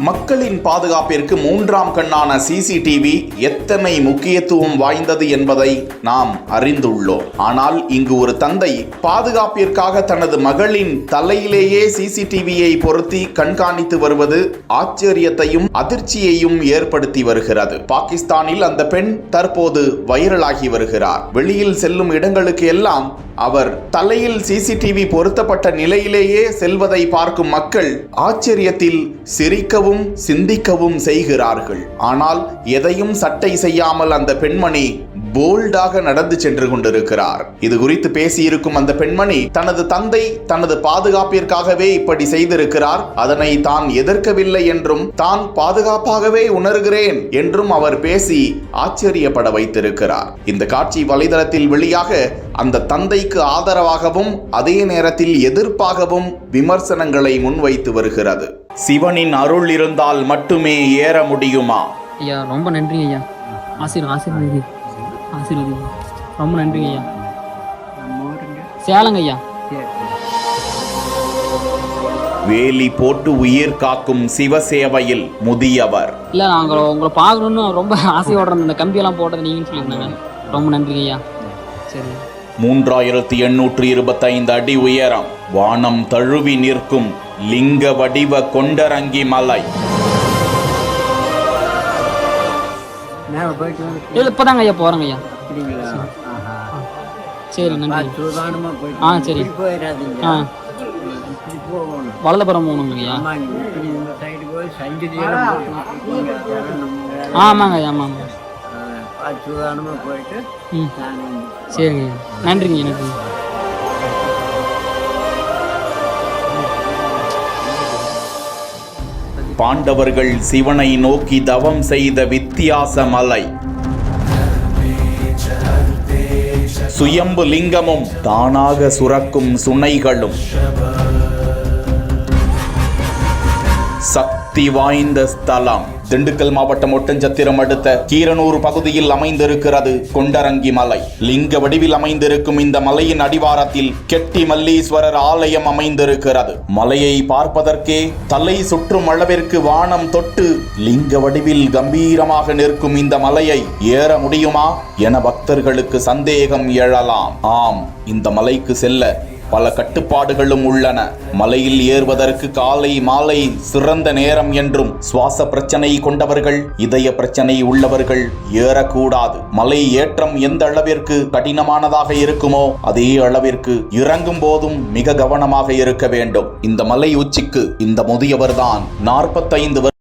மக்களின் பாதுகாப்பிற்கு மூன்றாம் கண்ணான சிசிடிவி எத்தனை முக்கியத்துவம் வாய்ந்தது என்பதை நாம் அறிந்துள்ளோம். ஆனால் இங்கு ஒரு தந்தை பாதுகாப்பிற்காக தனது மகளின் தலையிலேயே சிசிடிவியை பொருத்தி கண்காணித்து வருவது ஆச்சரியத்தையும் அதிர்ச்சியையும் ஏற்படுத்தி வருகிறது. பாகிஸ்தானில் அந்த பெண் தற்போது வைரலாகி வருகிறார். வெளியில் செல்லும் இடங்களுக்கு எல்லாம் அவர் தலையில் சிசிடிவி பொருத்தப்பட்ட நிலையிலேயே செல்வதை பார்க்கும் மக்கள் ஆச்சரியத்தில் சிரிக்கவும் சிந்திக்கவும் செய்கிறார்கள். ஆனால் எதையும் சட்டை செய்யாமல் அந்த பெண்மணி போல்டாக நடந்து சென்று கொண்டிருக்கிறார். இது குறித்து பேசியிருக்கும் அந்த பெண்மணி தனது தந்தை தனது பாதுகாப்பிற்காகவே இப்படி செய்திருக்கிறார், அதனை தான் எதிர்க்கவில்லை என்றும் தான் பாதுகாப்பாகவே உணர்கிறேன் என்றும் அவர் பேசி ஆச்சரியப்பட வைத்திருக்கிறார். இந்த காட்சி வலைதளத்தில் வெளியாக அந்த தந்தைக்கு ஆதரவாகவும் அதே நேரத்தில் எதிர்ப்பாகவும் விமர்சனங்களை முன்வைத்து வருகிறது. சிவனின் அருள் இருந்தால் மட்டுமே ஏற முடியுமா? ஐயா ரொம்ப நன்றி ஐயா, ஆசீர்வாதி ரொம்ப நன்றி ஐயா. சேலங்க ஐயா. வேலி போட்டு உயிர் காக்கும் சிவசேவையில் முதியவர். இல்லை நாங்கள் உங்களை பார்க்கணுன்னு ரொம்ப ஆசையோட இந்த கம்பியெல்லாம் போட்டது நீங்கன்னு சொல்லியிருந்தாங்க. ரொம்ப நன்றி ஐயா. சரி. 3825 அடி உயரம், வானம் தழுவி நிற்கும் லிங்க வடிவ கொண்டரங்கி மலை. இப்பதாங்க ஐயா போறேங்க ஐயா. சரி நன்றி. சரி. வலதுபுறம் போகணுங்க ஐயா. ஆமாங்க ஐயா, ஆமாங்க. சரிங்க ஐயா, நன்றிங்க நன்றி. பாண்டவர்கள் சிவனை நோக்கி தவம் செய்த வித்தியாச மலை. சுயம்பு லிங்கமும் தானாக சுரக்கும் சுனைகளும் சக்தி வாய்ந்த ஸ்தலம். திண்டுக்கல் மாவட்டம் ஒட்டஞ்சத்திரம் அடுத்த கீரனூர் பகுதியில் அமைந்திருக்கிறது கொண்டரங்கி மலை. லிங்க வடிவில் அமைந்திருக்கும் இந்த மலையின் அடிவாரத்தில் கெட்டி மல்லீஸ்வரர் ஆலயம் அமைந்திருக்கிறது. மலையை பார்ப்பதற்கே தலை சுற்றும் அளவிற்கு வானம் தொட்டு லிங்க வடிவில் கம்பீரமாக நிற்கும் இந்த மலையை ஏற முடியுமா என பக்தர்களுக்கு சந்தேகம் எழலாம். ஆம், இந்த மலைக்கு செல்ல பல கட்டுப்பாடுகளும் உள்ளன. மலையில் ஏறுவதற்கு காலை மாலை சிறந்த நேரம் என்றும், சுவாச பிரச்சனை கொண்டவர்கள், இதய பிரச்சனை உள்ளவர்கள் ஏறக்கூடாது. மலை ஏற்றம் எந்த அளவிற்கு கடினமானதாக இருக்குமோ அதே அளவிற்கு இறங்கும் போதும் மிக கவனமாக இருக்க வேண்டும். இந்த மலை உச்சிக்கு இந்த முதியவர்தான் 45